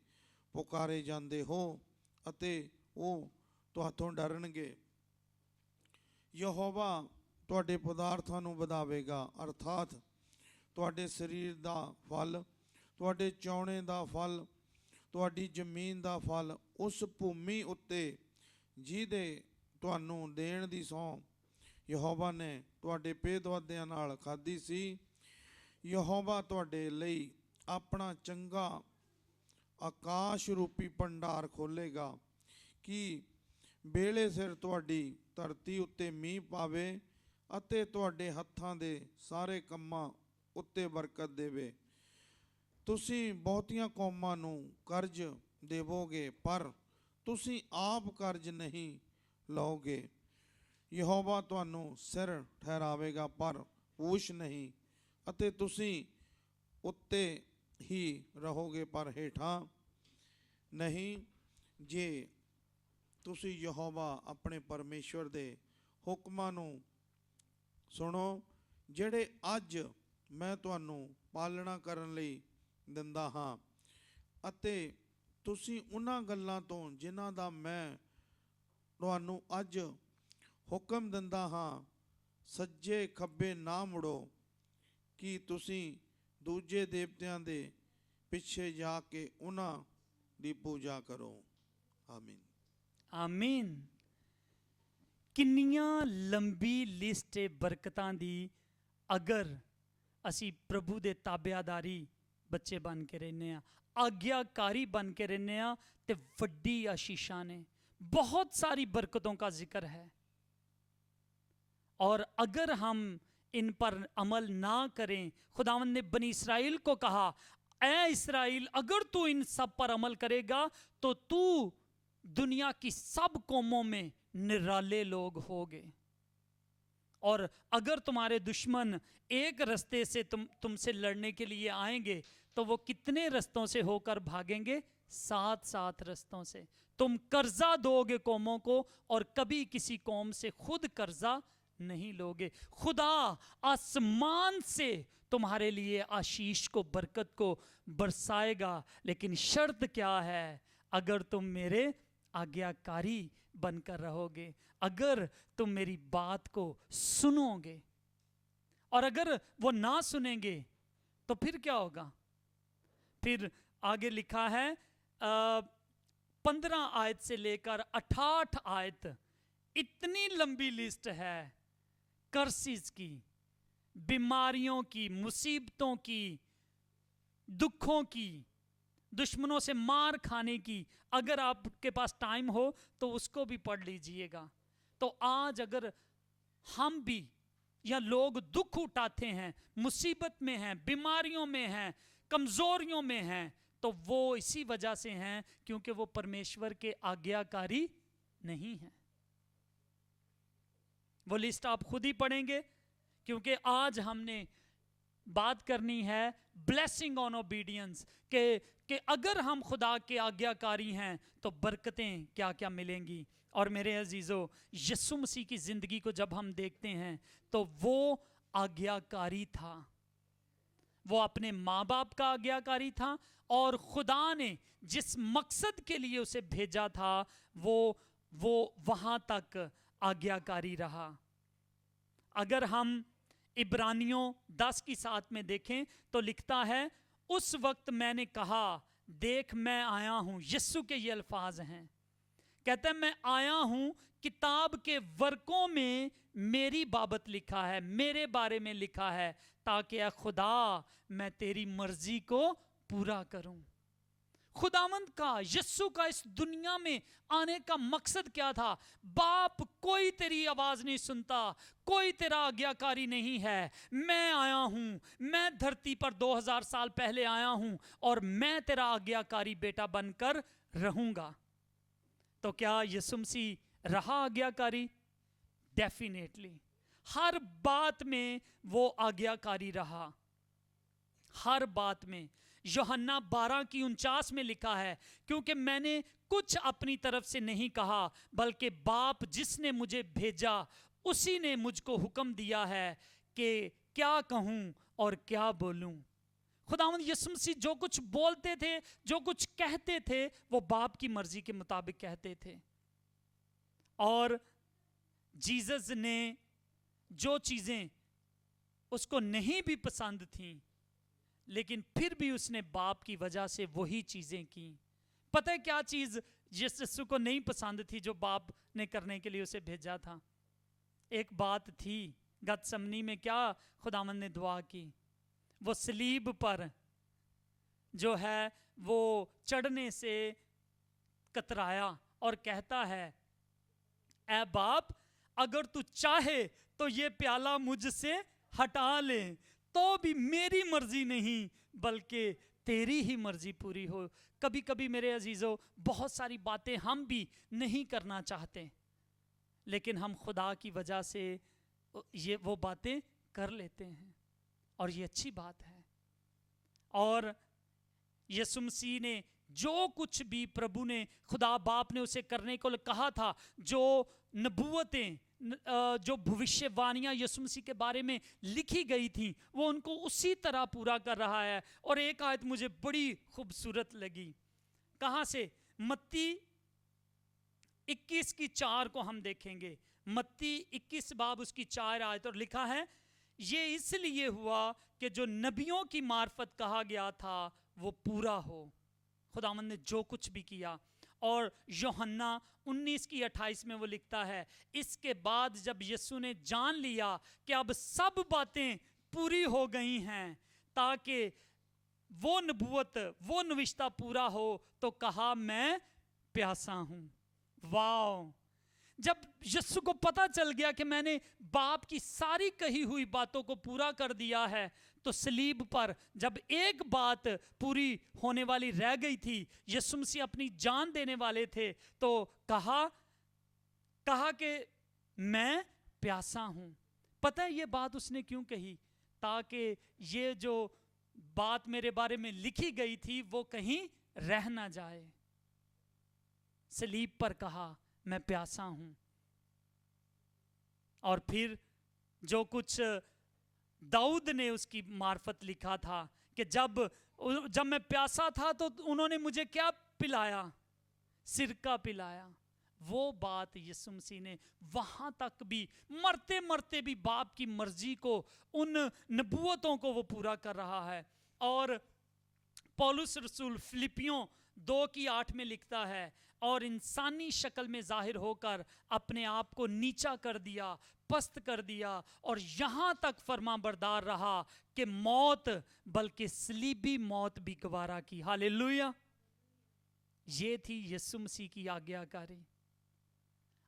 ਪੁਕਾਰੇ ਜਾਂਦੇ ਹੋ ਅਤੇ ਉਹ ਤੁਹਾਤੋਂ ਡਰਨਗੇ। ਯਹੋਵਾ ਤੁਹਾਡੇ ਪਦਾਰਥਾਂ ਨੂੰ ਵਧਾਵੇਗਾ, ਅਰਥਾਤ ਤੁਹਾਡੇ ਸਰੀਰ ਦਾ ਫਲ, ਤੁਹਾਡੇ ਚੌਣੇ ਦਾ ਫਲ, ਤੁਹਾਡੀ ਜ਼ਮੀਨ ਦਾ ਫਲ, ਉਸ ਭੂਮੀ ਉੱਤੇ ਜਿਹਦੇ ਤੁਹਾਨੂੰ ਦੇਣ ਦੀ ਸਹੁੰ ਯਹੋਵਾ ਨੇ ਤੁਹਾਡੇ ਪੇਦਵਾਦਿਆਂ ਨਾਲ ਖਾਧੀ ਸੀ। ਯਹੋਵਾ ਤੁਹਾਡੇ ਲਈ ਆਪਣਾ ਚੰਗਾ ਆਕਾਸ਼ ਰੂਪੀ ਭੰਡਾਰ ਖੋਲ੍ਹੇਗਾ ਕਿ ਵੇਲੇ ਸਿਰ ਤੁਹਾਡੀ ਧਰਤੀ ਉੱਤੇ ਮੀਂਹ ਪਾਵੇ ਅਤੇ ਤੁਹਾਡੇ ਹੱਥਾਂ ਦੇ ਸਾਰੇ ਕੰਮਾਂ ਉੱਤੇ ਬਰਕਤ ਦੇਵੇ। ਤੁਸੀਂ ਬਹੁਤੀਆਂ ਕੌਮਾਂ ਨੂੰ ਕਰਜ਼ ਦੇਵੋਗੇ ਪਰ ਤੁਸੀਂ ਆਪ ਕਰਜ਼ ਨਹੀਂ ਲਓਗੇ। ਯਹੋਵਾ ਤੁਹਾਨੂੰ ਸਿਰ ਠਹਿਰਾਵੇਗਾ ਪਰ ਪੂਛ ਨਹੀਂ, ਅਤੇ ਤੁਸੀਂ ਉੱਤੇ ਹੀ ਰਹੋਗੇ ਪਰ ਹੇਠਾਂ ਨਹੀਂ। ਜੇ ਤੁਸੀਂ ਯਹੋਵਾ ਆਪਣੇ ਪਰਮੇਸ਼ਵਰ ਦੇ ਹੁਕਮਾਂ ਨੂੰ ਸੁਣੋ ਜਿਹੜੇ ਅੱਜ ਮੈਂ ਤੁਹਾਨੂੰ ਪਾਲਣਾ ਕਰਨ ਲਈ ਦਿੰਦਾ ਹਾਂ, ਅਤੇ ਤੁਸੀਂ ਉਹਨਾਂ ਗੱਲਾਂ ਤੋਂ ਜਿਨ੍ਹਾਂ ਦਾ ਮੈਂ ਤੁਹਾਨੂੰ ਅੱਜ ਹੁਕਮ ਦਿੰਦਾ ਹਾਂ ਸੱਜੇ ਖੱਬੇ ਨਾ ਮੁੜੋ ਕਿ ਤੁਸੀਂ ਦੂਜੇ ਦੇਵਤਿਆਂ ਦੇ ਪਿੱਛੇ ਜਾ ਕੇ ਉਹਨਾਂ ਦੀ ਪੂਜਾ ਕਰੋ। ਆਮੀਨ। ਆਮੀਨ। ਕਿੰਨੀਆਂ ਲੰਬੀ ਲਿਸਟ ਹੈ ਬਰਕਤਾਂ ਦੀ, ਅਗਰ ਅਸੀਂ ਪ੍ਰਭੂ ਦੇ ਤਾਬਿਆਦਾਰੀ ਬੱਚੇ ਬਣ ਕੇ ਰਹਿੰਦੇ ਆ, आज्ञाकारी बन के रहने ते वड्डी आशीषां ने, बहुत सारी बरकतों का जिक्र है। और अगर हम इन पर अमल ना करें, खुदावंद ने बनी इस्राएल को कहा, ऐ इस्राएल अगर तू इन सब पर अमल करेगा तो तू दुनिया की सब कौमों में निराले लोग होगे। और अगर तुम्हारे दुश्मन एक रास्ते से तुमसे लड़ने के लिए आएंगे तो वो कितने रास्तों से होकर भागेंगे? 7 रास्तों से। तुम कर्जा दोगे कौमों को और कभी किसी कौम से खुद कर्जा नहीं लोगे। खुदा आसमान से तुम्हारे लिए आशीष को, बरकत को बरसाएगा, लेकिन शर्त क्या है? अगर तुम मेरे आज्ञाकारी बनकर रहोगे, अगर तुम मेरी बात को सुनोगे। और अगर वो ना सुनेंगे तो फिर क्या होगा? फिर आगे लिखा है 15 आयत से लेकर 68 आयत, इतनी लंबी लिस्ट है कर्सिस की, बीमारियों की, मुसीबतों की, दुखों की, दुश्मनों से मार खाने की। अगर आपके पास टाइम हो तो उसको भी पढ़ लीजिएगा। तो आज अगर हम भी या लोग दुख उठाते हैं, मुसीबत में हैं, बीमारियों में हैं, कमजोरियों में हैं, तो वो इसी वजह से हैं क्योंकि वो परमेश्वर के आज्ञाकारी नहीं हैं। वो लिस्ट आप खुद ही पढ़ेंगे, क्योंकि आज हमने बात करनी है ब्लेसिंग ऑन ओबीडियंस कि अगर हम खुदा के आज्ञाकारी हैं तो बरकतें क्या क्या मिलेंगी। और मेरे अजीजों, यीशु मसीह की जिंदगी को जब हम देखते हैं तो वो आज्ञाकारी था, वो अपने माँ बाप का आज्ञाकारी था, और खुदा ने जिस मकसद के लिए उसे भेजा था वो वहां तक आज्ञाकारी रहा। अगर हम इब्रानियों 10:7 में देखें तो लिखता है, उस वक्त मैंने कहा देख मैं आया हूं। यीशु के ये अल्फाज हैं, कहते हैं मैं आया हूं, किताब के वर्कों में मेरी बाबत लिखा है, मेरे बारे में लिखा है, ताकि ऐ खुदा मैं तेरी मर्जी को पूरा करूं। खुदावंद का, यीशु का इस दुनिया में आने का मकसद क्या था? बाप कोई तेरी आवाज नहीं सुनता, कोई तेरा आज्ञाकारी नहीं है। मैं आया हूं, मैं धरती पर 2000 साल पहले आया हूं और मैं तेरा आज्ञाकारी बेटा बनकर रहूंगा। तो क्या यीशु मसीह रहा आज्ञाकारी? डेफिनेटली। हर बात में वो आज्ञाकारी रहा, हर बात में। यूहन्ना 12:49 में लिखा है, क्योंकि मैंने कुछ अपनी तरफ से नहीं कहा, बल्कि बाप जिसने मुझे भेजा उसी ने मुझको हुक्म दिया है कि क्या कहूं और क्या बोलूं। खुदावंद यीशु मसीह जो कुछ बोलते थे, जो कुछ कहते थे, वो बाप की मर्जी के मुताबिक कहते थे। और जीसस ने जो चीजें उसको नहीं भी पसंद थीं, लेकिन फिर भी उसने बाप की वजह से वही चीजें की। पता है क्या चीज यीशु को नहीं पसंद थी जो बाप ने करने के लिए उसे भेजा था? एक बात थी, गतसमनी में क्या खुदावंद ने दुआ की? वो सलीब पर जो है वो चढ़ने से कतराया और कहता है, ऐ बाप अगर तू चाहे तो ये प्याला मुझसे हटा ले, तो भी मेरी मर्जी नहीं बल्कि तेरी ही मर्जी पूरी हो। कभी कभी मेरे अजीजों, बहुत सारी बातें हम भी नहीं करना चाहते, लेकिन हम खुदा की वजह से ये वो बातें कर लेते हैं, और ये अच्छी बात है। और यीशु मसीह ने जो कुछ भी प्रभु ने, खुदा बाप ने उसे करने को कहा था, जो नबूवतें, जो भविष्यवाणियां यीशु मसीह के बारे में लिखी गई थी, वो उनको उसी तरह पूरा कर रहा है। और एक आयत मुझे बड़ी खूबसूरत लगी। कहां से? मत्ती 21:4 को हम देखेंगे। मत्ती 21 बाब उसकी 4 आयत, और लिखा है, ये इसलिए हुआ कि जो नबियों की मार्फत कहा गया था वो पूरा हो। खुदावंद ने जो कुछ भी किया। और यूहन्ना 19:28 में वो लिखता है, इसके बाद जब यीशु ने जान लिया कि अब सब बातें पूरी हो गई हैं, ताकि वो नबूवत, वो नविश्ता पूरा हो, तो कहा मैं प्यासा हूं। वाह! जब यीशु को पता चल गया कि मैंने बाप की सारी कही हुई बातों को पूरा कर दिया है, तो सलीब पर जब एक बात पूरी होने वाली रह गई थी, यीशु मसीह अपनी जान देने वाले थे, तो कहा कि मैं प्यासा हूं। पता है ये बात उसने क्यों कही? ताकि ये जो बात मेरे बारे में लिखी गई थी वो कहीं रह ना जाए। सलीब पर कहा मैं प्यासा हूं। और फिर जो कुछ दाऊद ने उसकी मार्फत लिखा था कि जब मैं प्यासा था तो उन्होंने मुझे क्या पिलाया? सिरका पिलाया। वो बात यीशु मसीह ने वहां तक भी, मरते मरते भी बाप की मर्जी को, उन नबूवतों को वो पूरा कर रहा है। और पौलुस रसूल फिलिपियों 2:8 में लिखता है, और इंसानी शक्ल में जाहिर होकर अपने आप को नीचा कर दिया, पस्त कर दिया, और यहां तक फरमाबरदार रहा कि मौत, बल्कि सलीबी मौत भी गवारा की। हालेलुया! ये थी यीशु मसीह की आज्ञाकारी।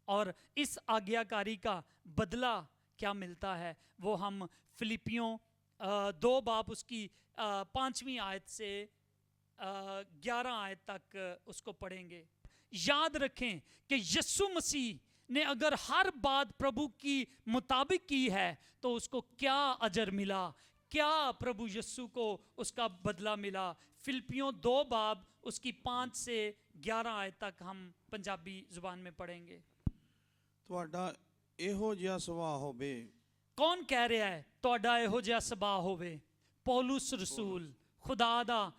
और इस आज्ञाकारी का बदला क्या मिलता है वो हम फिलिपियों 2 बाब उसकी 5वीं आयत से 11 आयत तक उसको पढ़ेंगे। याद रखें कि यीशु मसीह ने अगर हर बात प्रभु की मुताबिक की है तो उसको क्या अजर मिला, क्या प्रभु यीशु को उसका बदला मिला। फिलिपियों 2 बाब उसकी 5 से 11 आयत तक हम पंजाबी जुबान में पढ़ेंगे। ਤੁਹਾਡਾ ਇਹੋ ਜਿਹਾ ਸੁਭਾਅ ਹੋਵੇ। कौन कह रहा है ਤੁਹਾਡਾ ਇਹੋ ਜਿਹਾ ਸੁਭਾਅ ਹੋਵੇ? ਪੌਲੁਸ ਰਸੂਲ, खुदा ਦਾ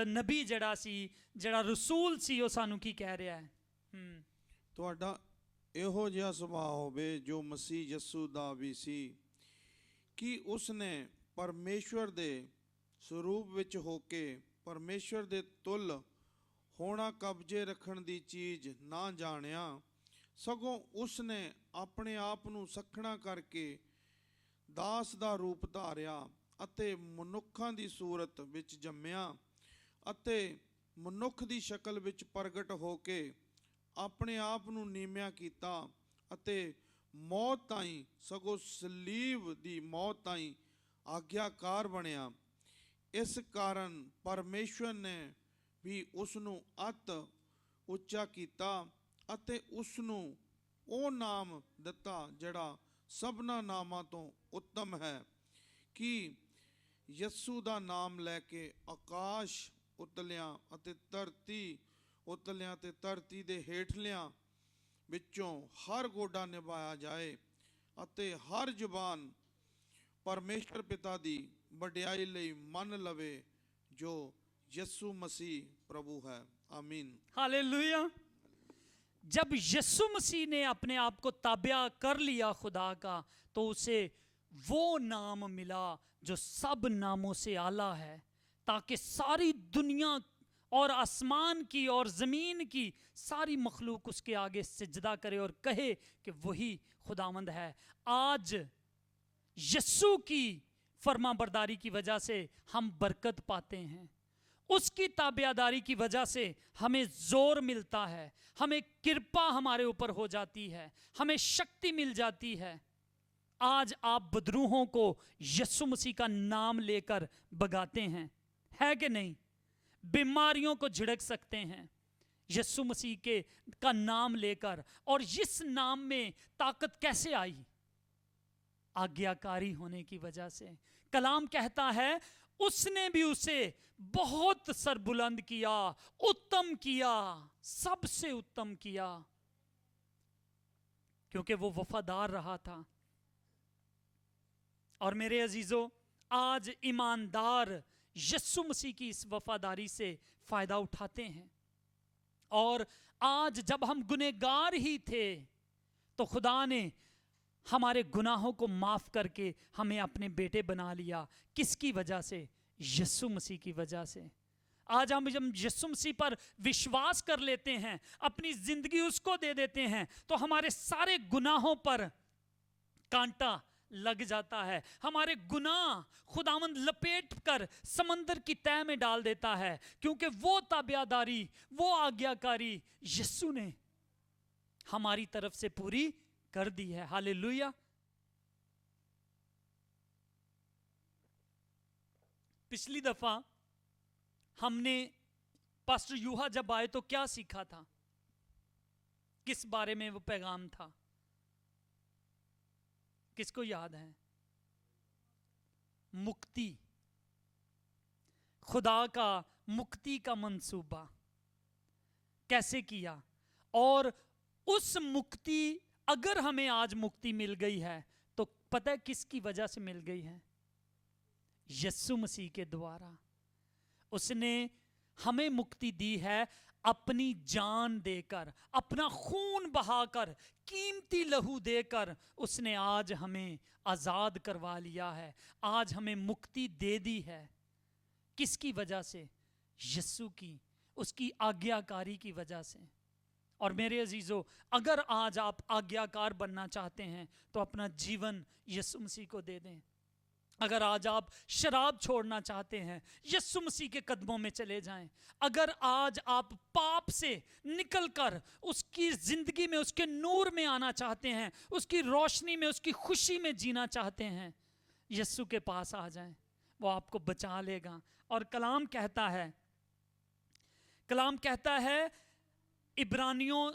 ਨਬੀ ਜਿਹੜਾ ਸੀ, ਜਿਹੜਾ ਰਸੂਲ ਸੀ, ਉਹ ਸਾਨੂੰ ਕੀ ਕਹਿ ਰਿਹਾ ਹੈ? ਤੁਹਾਡਾ ਇਹੋ ਜਿਹਾ ਸੁਭਾਅ ਹੋਵੇ ਜੋ ਮਸੀਹ ਯਿਸੂ ਦਾ ਵੀ ਸੀ, ਕਿ ਉਸਨੇ ਪਰਮੇਸ਼ਵਰ ਦੇ ਸਰੂਪ ਵਿੱਚ ਹੋ ਕੇ ਪਰਮੇਸ਼ਵਰ ਦੇ ਤੁਲ ਹੋਣਾ ਕਬਜ਼ੇ ਰੱਖਣ ਦੀ ਚੀਜ਼ ਨਾ ਜਾਣਿਆ, ਸਗੋਂ ਉਸਨੇ ਆਪਣੇ ਆਪ ਨੂੰ ਸੱਖਣਾ ਕਰਕੇ ਦਾਸ ਦਾ ਰੂਪ ਧਾਰਿਆ ਅਤੇ ਮਨੁੱਖਾਂ ਦੀ ਸੂਰਤ ਵਿੱਚ ਜੰਮਿਆ, ਅਤੇ ਮਨੁੱਖ ਦੀ ਸ਼ਕਲ ਵਿੱਚ ਪ੍ਰਗਟ ਹੋ ਕੇ ਆਪਣੇ ਆਪ ਨੂੰ ਨੀਵਿਆਂ ਕੀਤਾ ਅਤੇ ਮੌਤ ਤਾਈਂ, ਸਗੋਂ ਸਲੀਬ ਦੀ ਮੌਤ ਤਾਈਂ ਆਗਿਆਕਾਰ ਬਣਿਆ। ਇਸ ਕਾਰਨ ਪਰਮੇਸ਼ਵਰ ਨੇ ਵੀ ਉਸ ਨੂੰ ਅਤ ਉੱਚਾ ਕੀਤਾ ਅਤੇ ਉਸ ਨੂੰ ਉਹ ਨਾਮ ਦਿੱਤਾ ਜਿਹੜਾ ਸਭਨਾ ਨਾਮਾਂ ਤੋਂ ਉੱਤਮ ਹੈ, ਕਿ ਯਿਸੂ ਦਾ ਨਾਮ ਲੈ ਕੇ ਆਕਾਸ਼ ਉਤਲਿਆਂ ਅਤੇ ਧਰਤੀ ਉਤਲਿਆਂ ਤੇ ਧਰਤੀ ਦੇ ਹੇਠਲਿਆਂ ਵਿੱਚੋਂ ਹਰ ਗੋਡਾ ਨਿਭਾਇਆ ਜਾਏ ਅਤੇ ਹਰ ਜ਼ੁਬਾਨ ਪਰਮੇਸ਼ਵਰ ਪਿਤਾ ਦੀ ਵਡਿਆਈ ਲਈ ਮੰਨ ਲਵੇ ਜੋ यीशु मसीह प्रभु है। आमीन। हालेलुया। जब यीशु मसीह ने अपने आप को ताबिया कर लिया खुदा का, तो उसे वो नाम मिला जो सब नामों से आला है, ताकि सारी दुनिया और आसमान की और ज़मीन की सारी मखलूक उसके आगे सिजदा करे और कहे कि वही खुदावंद है। आज यीशु की फरमाबरदारी की वजह से हम बरकत पाते हैं, उसकी ताबियादारी की वजह से हमें जोर मिलता है, हमें कृपा हमारे ऊपर हो जाती है, हमें शक्ति मिल जाती है। आज आप बदरूहों को यीशु मसीह का नाम लेकर भगाते हैं, है कि नहीं? बीमारियों को झिड़क सकते हैं यीशु मसीह का नाम लेकर। और इस नाम में ताकत कैसे आई? आज्ञाकारी होने की वजह से। कलाम कहता है उसने भी उसे बहुत सरबुलंद किया, उत्तम किया, सबसे उत्तम किया, क्योंकि वो वफादार रहा था। और मेरे अजीजों, आज ईमानदार यीशु मसीह की इस वफादारी से फायदा उठाते हैं। और आज जब हम गुनहगार ही थे तो खुदा ने हमारे गुनाहों को माफ करके हमें अपने बेटे बना लिया। किसकी वजह से? यीशु मसीह की वजह से। आज हम जब यीशु मसीह पर विश्वास कर लेते हैं, अपनी जिंदगी उसको दे देते हैं, तो हमारे सारे गुनाहों पर कांटा लग जाता है। हमारे गुनाह खुदावंद लपेट कर समंदर की तह में डाल देता है, क्योंकि वो ताबियादारी, वो आज्ञाकारी यीशु ने हमारी तरफ से पूरी कर दी है। हालेलुया। पिछली दफा हमने पास्टर यूहा जब आए तो क्या सीखा था, किस बारे में वो पैगाम था, किसको याद है? मुक्ति, खुदा का मुक्ति का मंसूबा कैसे किया, और उस मुक्ति, अगर हमें आज मुक्ति मिल गई है तो पता है किसकी वजह से मिल गई है? यीशु मसीह के द्वारा। उसने हमें मुक्ति दी है अपनी जान देकर, अपना खून बहाकर, कीमती लहू देकर उसने आज हमें आजाद करवा लिया है, आज हमें मुक्ति दे दी है। किसकी वजह से? यीशु की, उसकी आज्ञाकारी की वजह से। और मेरे अजीजों, अगर आज आप आज्ञाकार बनना चाहते हैं तो अपना जीवन यीशु मसीह को दे दें। अगर आज आप शराब छोड़ना चाहते हैं, यीशु मसीह के कदमों में चले जाएं। अगर आज आप पाप से निकलकर उसकी जिंदगी में, उसके नूर में आना चाहते हैं, उसकी रोशनी में, उसकी खुशी में जीना चाहते हैं, यीशु के पास आ जाएं, वो आपको बचा लेगा। और कलाम कहता है इब्रानियों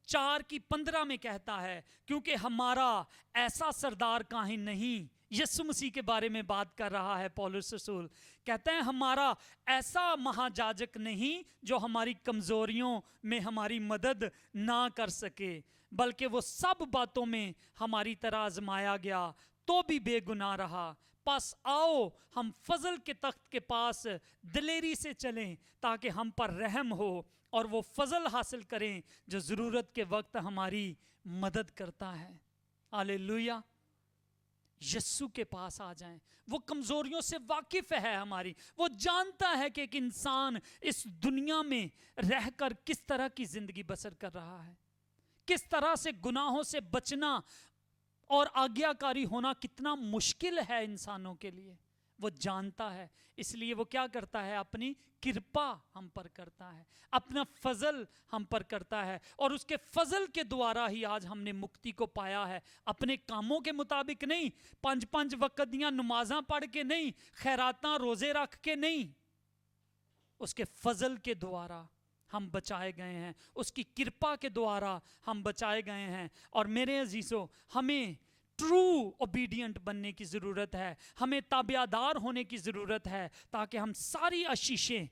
4:15 में कहता है, क्योंकि हमारा ऐसा सरदार काहे नहीं, यीशु मसीह के बारे में बात कर रहा है पौलुस रसूल। कहते हैं हमारा ऐसा महायाजक नहीं जो हमारी कमजोरियों में हमारी मदद ना कर सके, बल्कि वो सब बातों में हमारी तरह आजमाया गया तो भी बेगुनाह रहा। पास आओ हम फजल के तख्त के पास दिलेरी से चलें, ताकि हम पर रहम हो और वो फजल हासिल करें जो ज़रूरत के वक्त हमारी मदद करता है। हालेलुया। यीशु के पास आ जाएं। वो कमजोरियों से वाकिफ है हमारी, वो जानता है कि एक इंसान इस दुनिया में रहकर किस तरह की जिंदगी बसर कर रहा है, किस तरह से गुनाहों से बचना और आज्ञाकारी होना कितना मुश्किल है इंसानों के लिए, वो जानता है। इसलिए वो क्या करता है? अपनी कृपा हम पर करता है, अपना फजल हम पर करता है, और उसके फजल के द्वारा ही आज हमने मुक्ति को पाया है। अपने कामों के मुताबिक नहीं, 5-5 वक्त दियां नमाज़ां पढ़ के नहीं, खैरातां रोजे रख के नहीं, उसके फजल के द्वारा हम बचाए गए हैं, उसकी कृपा के द्वारा हम बचाए गए हैं। और मेरे अजीजों, हमें ट्रू ओबीडियंट बनने की ज़रूरत है, हमें ताबियादार होने की ज़रूरत है, ताकि हम सारी आशीषें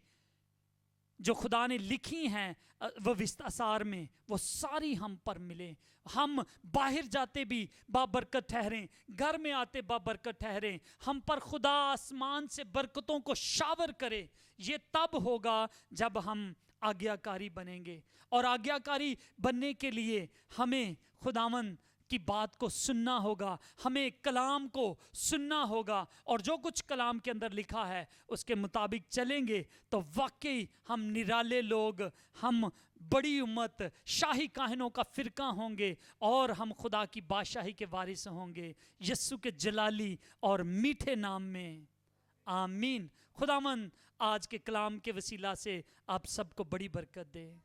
जो खुदा ने लिखी हैं वो विस्तार में, वो सारी हम पर मिले। हम बाहर जाते भी बाबरकत ठहरें, घर में आते बाबरकत ठहरें, हम पर खुदा आसमान से बरकतों को शावर करे। ये तब होगा जब हम आज्ञाकारी बनेंगे, और आज्ञाकारी बनने के लिए हमें खुदावंद की बात को सुनना होगा, हमें कलाम को सुनना होगा, और जो कुछ कलाम के अंदर लिखा है उसके मुताबिक चलेंगे तो वाकई हम निराले लोग, हम बड़ी उम्मत, शाही काहिनों का फिरका होंगे, और हम खुदा की बादशाही के वारिस होंगे, यीशु के जलाली और मीठे नाम में, आमीन। खुदावंद आज के कलाम के वसीला से आप सबको बड़ी बरकत दे,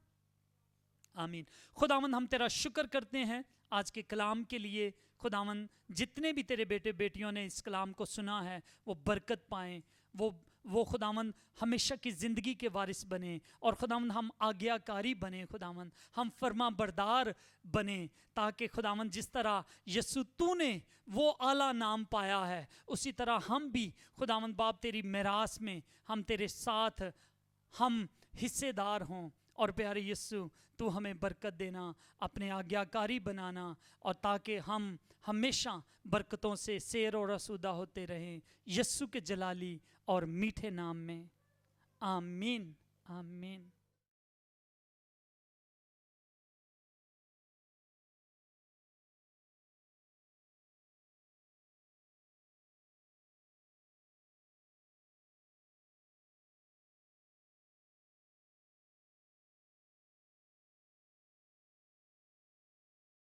आमीन। खुदावंद हम तेरा शुक्र करते हैं आज के कलाम के लिए। खुदावंद जितने भी तेरे बेटे बेटियों ने इस कलाम को सुना है वो बरकत पाएं, वो खुदावंद हमेशा की ज़िंदगी के वारिस बने, और खुदावंद हम आज्ञाकारी बने, खुदावंद हम फर्मा बरदार बने, ताकि खुदावंद जिस तरह यीशु तूने वो आला नाम पाया है, उसी तरह हम भी खुदावंद बाप तेरी मिरास में हम तेरे साथ हम हिस्सेदार हों। और प्यारे यीशु, तू हमें बरकत देना, अपने आज्ञाकारी बनाना, और ताकि हम हमेशा बरकतों से सैर और आसूदा होते रहें, यीशु के जलाली और मीठे नाम में, आमीन, आमीन।